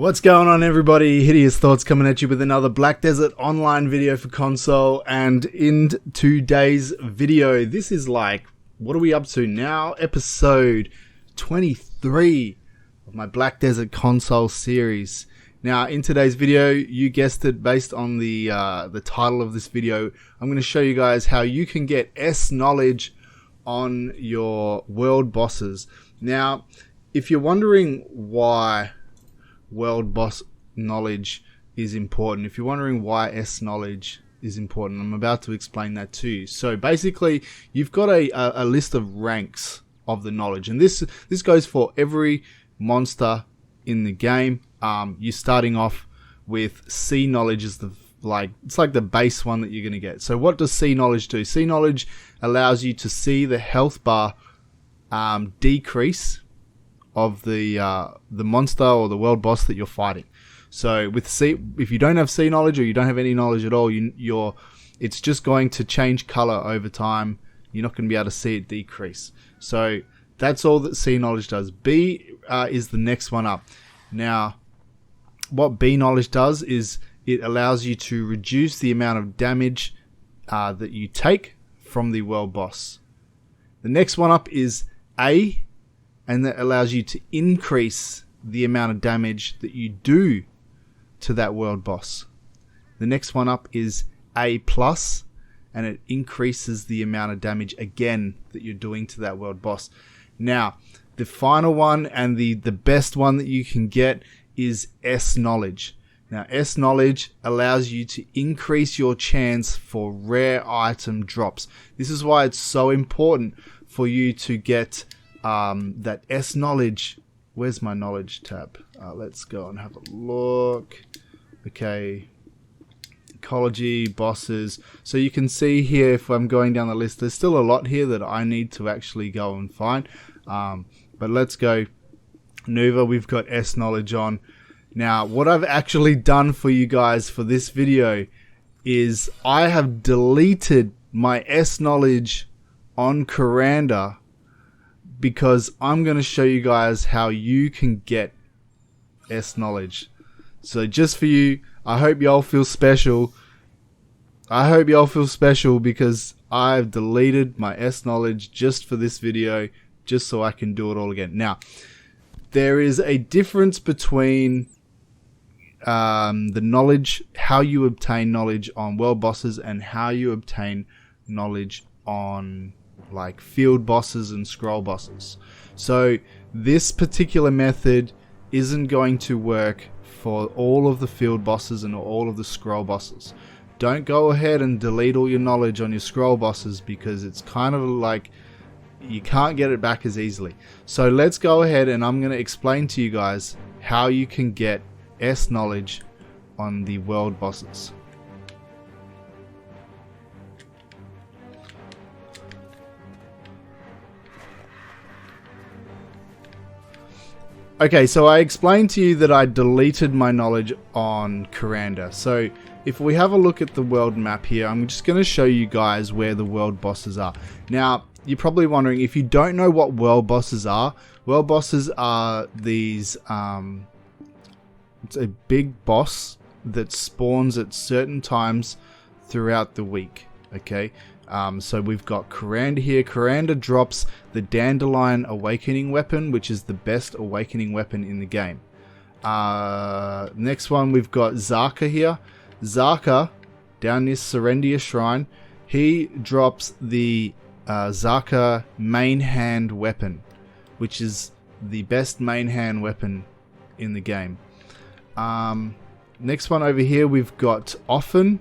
What's going on, everybody? Hideous Thoughts coming at you with another Black Desert online video for console. And in today's video, this is like, what are we up to now? Episode 23 of my Black Desert console series. Now, in today's video, you guessed it, based on the title of this video, I'm going to show you guys how you can get S knowledge on your world bosses. Now, if you're wondering why world boss knowledge is important, if you're wondering why S knowledge is important, I'm about to explain that to you. So basically, you've got a list of ranks of the knowledge, and this goes for every monster in the game. You're starting off with C knowledge is it's like the base one that you're going to get. So what does C knowledge do? C knowledge allows you to see the health bar decrease of the monster or the world boss that you're fighting. So with C, if you don't have C knowledge or you don't have any knowledge at all, it's just going to change color over time. You're not going to be able to see it decrease. So that's all that C knowledge does. B is the next one up. Now, what B knowledge does is it allows you to reduce the amount of damage that you take from the world boss. The next one up is A, and that allows you to increase the amount of damage that you do to that world boss. The next one up is A+, and it increases the amount of damage again that you're doing to that world boss. Now, the final one and the best one that you can get is S knowledge. Now, S knowledge allows you to increase your chance for rare item drops. This is why it's so important for you to get that S knowledge. Where's my knowledge tab? Let's go and have a look. Okay, ecology, bosses. So you can see here, if I'm going down the list, there's still a lot here that I need to actually go and find. But let's go. Nuva, we've got S knowledge on. Now, what I've actually done for you guys for this video is I have deleted my S knowledge on Kuranda, because I'm going to show you guys how you can get S knowledge. So just for you, I hope y'all feel special. I hope y'all feel special because I've deleted my S knowledge just for this video, just so I can do it all again. Now, there is a difference between the knowledge, how you obtain knowledge on world bosses, and how you obtain knowledge on like field bosses and scroll bosses. So this particular method isn't going to work for all of the field bosses and all of the scroll bosses. Don't go ahead and delete all your knowledge on your scroll bosses, because it's kind of like you can't get it back as easily. So let's go ahead and I'm going to explain to you guys how you can get S knowledge on the world bosses. Okay, so I explained to you that I deleted my knowledge on Kuranda. So if we have a look at the world map here, I'm just going to show you guys where the world bosses are. Now, you're probably wondering, if you don't know what world bosses are these, it's a big boss that spawns at certain times throughout the week, okay? So we've got Kuranda here. Kuranda drops the Dandelion Awakening Weapon, which is the best awakening weapon in the game. Next one, we've got Zaka here. Zaka, down near Serendia Shrine, he drops the Zaka main hand weapon, which is the best main hand weapon in the game. Next one over here, we've got Offen.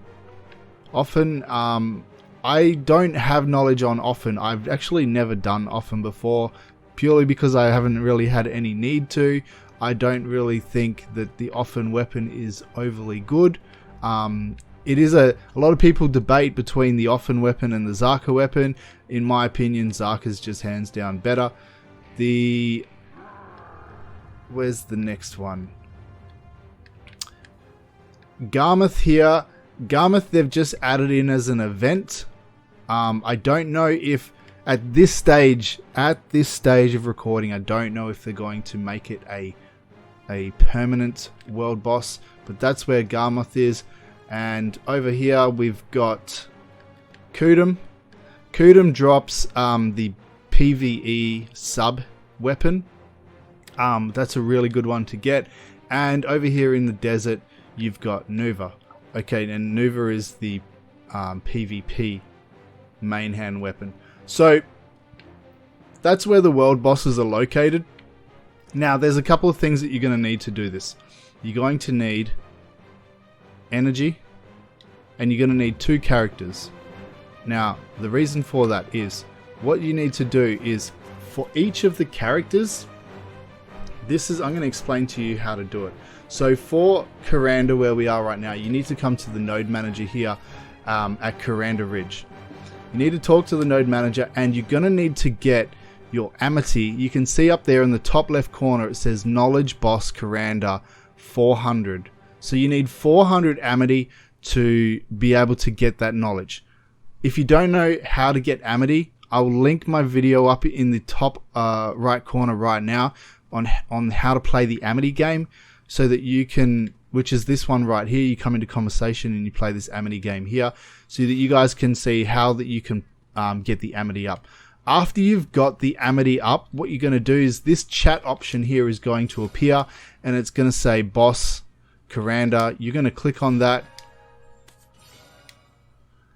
I don't have knowledge on Offen. I've actually never done Offen before, purely because I haven't really had any need to. I don't really think that the Offen weapon is overly good. It is a lot of people debate between the Offen weapon and the Zaka weapon. In my opinion, Zaka's just hands down better. Where's the next one? Garmouth here. Garmouth, they've just added in as an event. I don't know if at this stage of recording, I don't know if they're going to make it a a permanent world boss, but that's where Garmoth is. And over here we've got Kudum. Kudum drops the PvE sub weapon. That's a really good one to get. And over here in the desert you've got Nuva. Okay, and Nuva is the PvP main hand weapon. So that's where the world bosses are located. Now there's a couple of things that you're going to need to do this. You're going to need energy, and you're going to need 2 characters. Now the reason for that is, what you need to do is, for each of the characters, I'm going to explain to you how to do it. So for Kuranda, where we are right now, you need to come to the node manager here at Kuranda Ridge. You need to talk to the node manager, and you're going to need to get your Amity. You can see up there in the top left corner it says Knowledge Boss Kuranda 400. So you need 400 Amity to be able to get that knowledge. If you don't know how to get Amity, I will link my video up in the top right corner right now on how to play the Amity game, so that you can, which is this one right here, you come into conversation and you play this Amity game here, so that you guys can see how that you can get the Amity up. After you've got the Amity up, what you're going to do is this chat option here is going to appear, and it's going to say Boss Kuranda. You're going to click on that,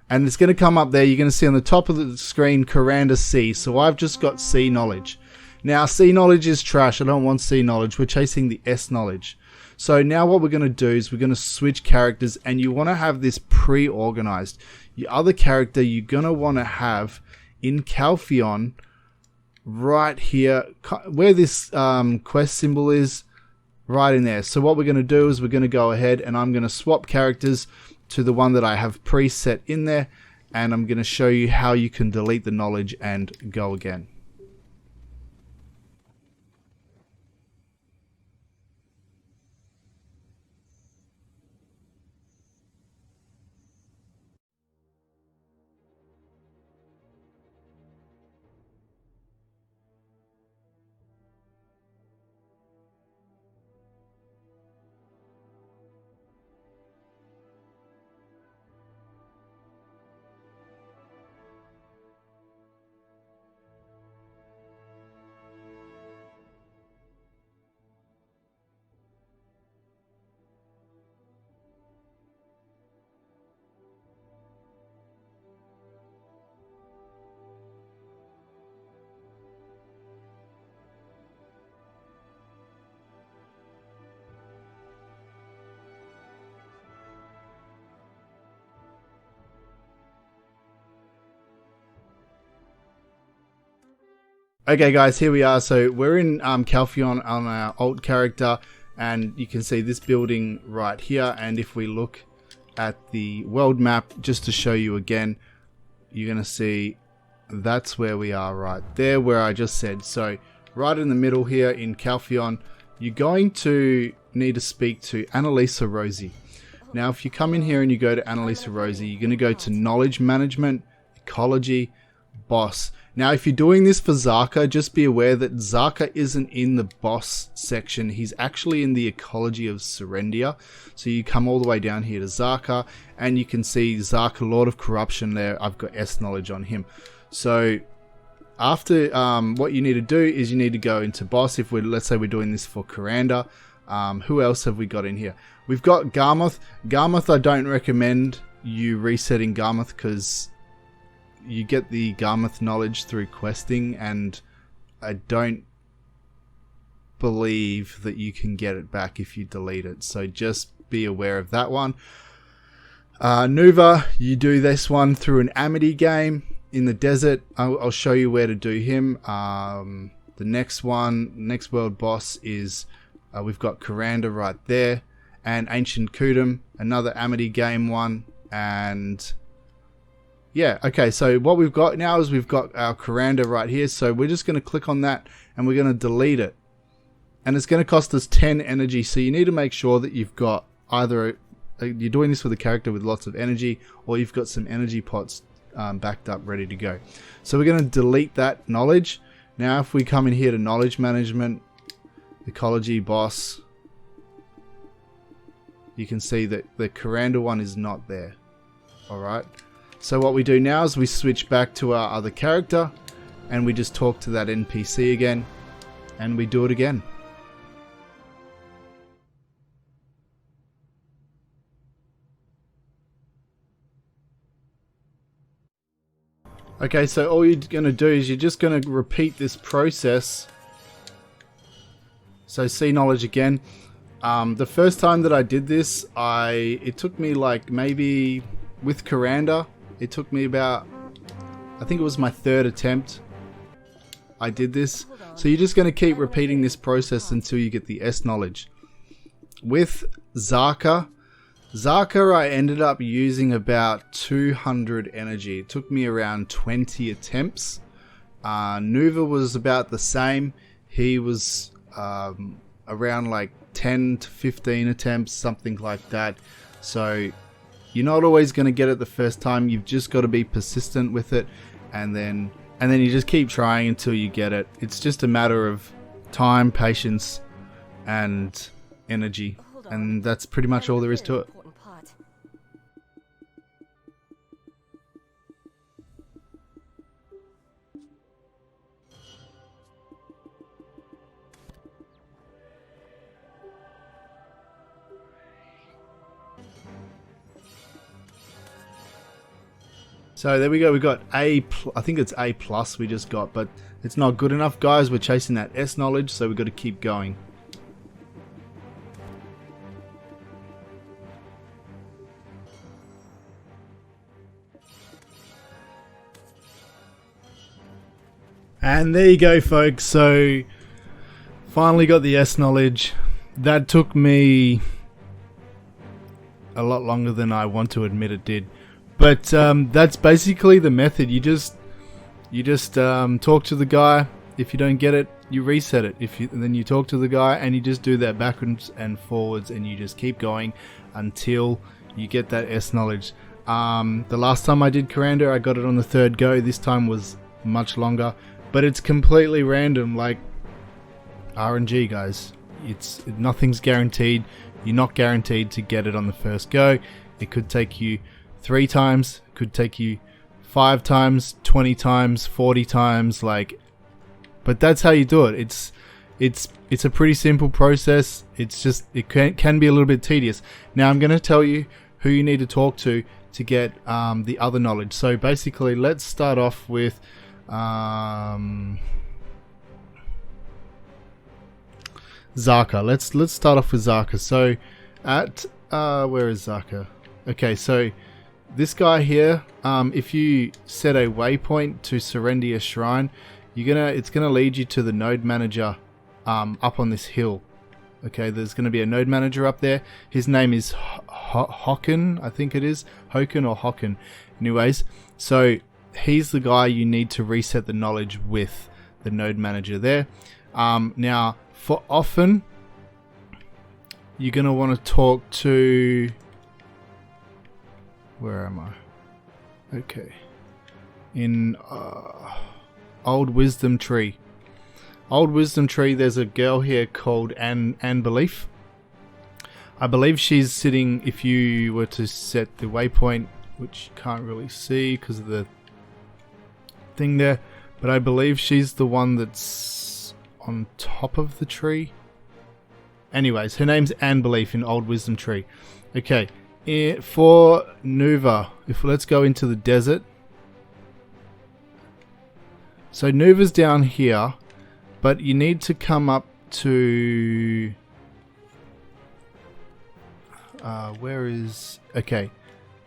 and it's going to come up there. You're going to see on the top of the screen Kuranda C. So I've just got C knowledge. Now C knowledge is trash. I don't want C knowledge. We're chasing the S knowledge. So now what we're going to do is we're going to switch characters, and you want to have this pre-organized. Your other character you're going to want to have in Calpheon right here, where this quest symbol is, right in there. So what we're going to do is we're going to go ahead, and I'm going to swap characters to the one that I have preset in there, and I'm going to show you how you can delete the knowledge and go again. Okay guys, here we are. So we're in Calpheon on our alt character, and you can see this building right here. And if we look at the world map, just to show you again, you're going to see that's where we are right there, where I just said. So right in the middle here in Calpheon, you're going to need to speak to Annalisa Rosie. Now if you come in here and you go to Annalisa Rosie, you're going to go to Knowledge Management, Ecology, Boss. Now if you're doing this for Zaka, just be aware that Zaka isn't in the boss section. He's actually in the Ecology of Serendia. So you come all the way down here to Zaka, and you can see Zaka, Lord of Corruption there. I've got S knowledge on him. So after what you need to do is you need to go into boss. If we're, let's say we're doing this for Kuranda. Who else have we got in here? We've got Garmoth. Garmoth, I don't recommend you resetting Garmoth, because you get the Garmoth knowledge through questing, and I don't believe that you can get it back if you delete it. So just be aware of that one. Nuva, you do this one through an Amity game in the desert. I'll show you where to do him. The next world boss is we've got Kuranda right there, and Ancient Kudum, another Amity game one. And yeah, okay, so what we've got now is we've got our Kuranda right here. So we're just going to click on that, and we're going to delete it. And it's going to cost us 10 energy. So you need to make sure that you've got either you're doing this with a character with lots of energy, or you've got some energy pots backed up ready to go. So we're going to delete that knowledge. Now if we come in here to Knowledge Management, Ecology, Boss, you can see that the Kuranda one is not there. Alright, so what we do now is we switch back to our other character and we just talk to that NPC again and we do it again. Okay, so all you're going to do is you're just going to repeat this process. So see knowledge again. The first time that I did this, it took me like maybe with Kuranda, it took me about, I think it was my 3rd attempt I did this. So you're just going to keep repeating this process until you get the S knowledge. With Zaka, I ended up using about 200 energy. It took me around 20 attempts. Nuva was about the same. He was around like 10 to 15 attempts, something like that. So you're not always going to get it the first time. You've just got to be persistent with it, and then you just keep trying until you get it. It's just a matter of time, patience, and energy, and that's pretty much all there is to it. So there we go, we got I think it's A plus we just got, but it's not good enough, guys. We're chasing that S knowledge, so we've got to keep going. And there you go, folks. So finally got the S knowledge. That took me a lot longer than I want to admit it did. But that's basically the method. You just talk to the guy. If you don't get it, you reset it. Then you talk to the guy and you just do that backwards and forwards, and you just keep going until you get that S knowledge. The last time I did Kuranda, I got it on the 3rd go. This time was much longer, but it's completely random, like RNG, guys. Nothing's guaranteed. You're not guaranteed to get it on the first go. It could take you 3 times, could take you 5 times, 20 times, 40 times, but that's how you do it. It's a pretty simple process. It's just, it can be a little bit tedious. Now I'm going to tell you who you need to talk to get the other knowledge. So basically, let's start off with Zaka. Let's start off with Zaka. So at where is Zaka? Okay, so this guy here, if you set a waypoint to Serendia Shrine, it's gonna lead you to the node manager up on this hill. Okay, there's gonna be a node manager up there. His name is Hocken, I think it is. Hocken or Hocken. Anyways, so he's the guy you need to reset the knowledge with, the node manager there. Now, for often, you're gonna want to talk to... Where am I? Okay. In Old Wisdom Tree. Old Wisdom Tree, there's a girl here called Anne Belief. I believe she's sitting, if you were to set the waypoint, which you can't really see because of the thing there, but I believe she's the one that's on top of the tree. Anyways, her name's Anne Belief in Old Wisdom Tree. Okay. For Nuva, let's go into the desert. So Nuva's down here, but you need to come up to where is... Okay,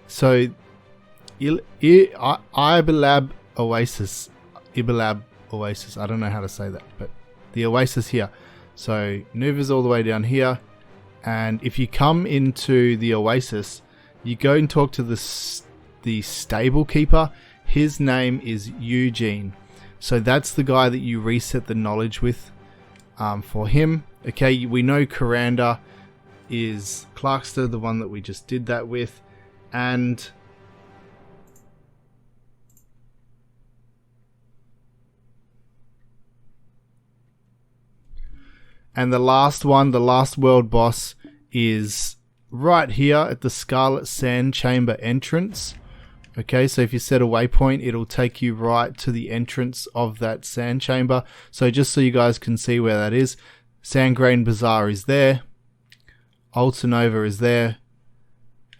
so Ibilab Oasis. Ibilab Oasis, I don't know how to say that, but the oasis here. So Nuva's all the way down here. And if you come into the oasis, you go and talk to the stable keeper. His name is Eugene. So that's the guy that you reset the knowledge with for him. Okay, we know Kuranda is Clarkster, the one that we just did that with. And the last one, the last world boss is right here at the Scarlet Sand Chamber entrance. Okay, so if you set a waypoint, it'll take you right to the entrance of that sand chamber. So just so you guys can see where that is, Sandgrain Bazaar is there, Altanova is there,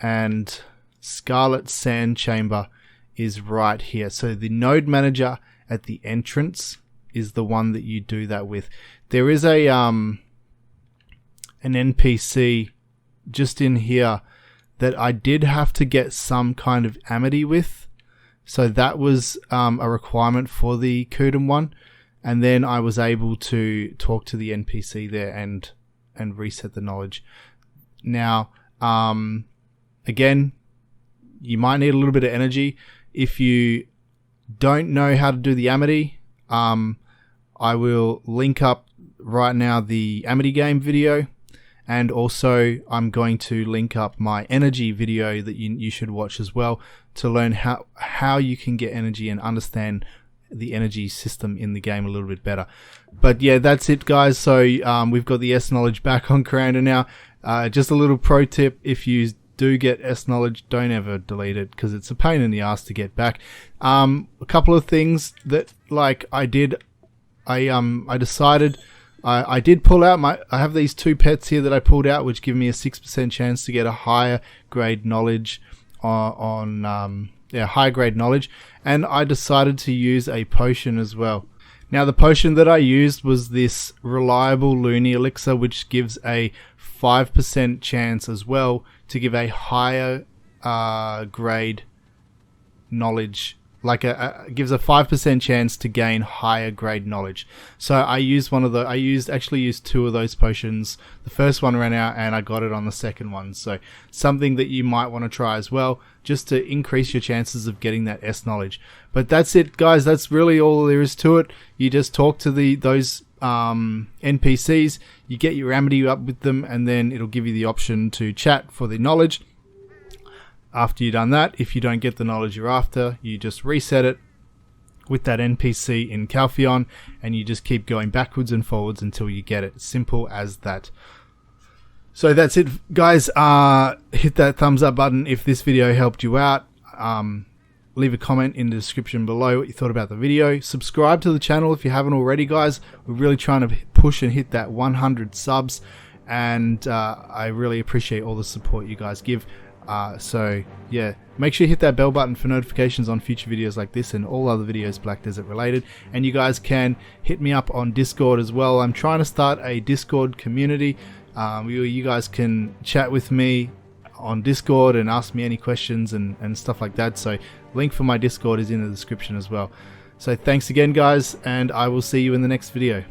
and Scarlet Sand Chamber is right here. So the node manager at the entrance is the one that you do that with. There is a an NPC just in here that I did have to get some kind of amity with. So that was a requirement for the Kudum one. And then I was able to talk to the NPC there and reset the knowledge. Now, again, you might need a little bit of energy. If you don't know how to do the amity, I will link up right now the amity game video. And also, I'm going to link up my energy video that you should watch as well to learn how you can get energy and understand the energy system in the game a little bit better. But yeah, that's it, guys. So we've got the S knowledge back on Kuranda now. Just a little pro tip: if you do get S knowledge, don't ever delete it because it's a pain in the ass to get back. A couple of things that I did. I decided. I did pull out I have these 2 pets here that I pulled out, which give me a 6% chance to get a higher grade knowledge higher grade knowledge. And I decided to use a potion as well. Now the potion that I used was this reliable Loony elixir, which gives a 5% chance as well to give a higher grade knowledge. Gives a 5% chance to gain higher grade knowledge. So I used one of the. I actually used 2 of those potions. The first one ran out, and I got it on the second one. So something that you might want to try as well, just to increase your chances of getting that S knowledge. But that's it, guys. That's really all there is to it. You just talk to those NPCs. You get your amity up with them, and then it'll give you the option to chat for the knowledge. After you've done that, if you don't get the knowledge you're after, you just reset it with that NPC in Calpheon, and you just keep going backwards and forwards until you get it. Simple as that. So that's it, guys. Hit that thumbs up button if this video helped you out. Leave a comment in the description below what you thought about the video. Subscribe to the channel if you haven't already, guys. We're really trying to push and hit that 100 subs, and I really appreciate all the support you guys give. So yeah, make sure you hit that bell button for notifications on future videos like this and all other videos Black Desert related. And you guys can hit me up on Discord as well. I'm trying to start a Discord community. You guys can chat with me on Discord and ask me any questions and stuff like that. So link for my Discord is in the description as well. So thanks again, guys, and I will see you in the next video.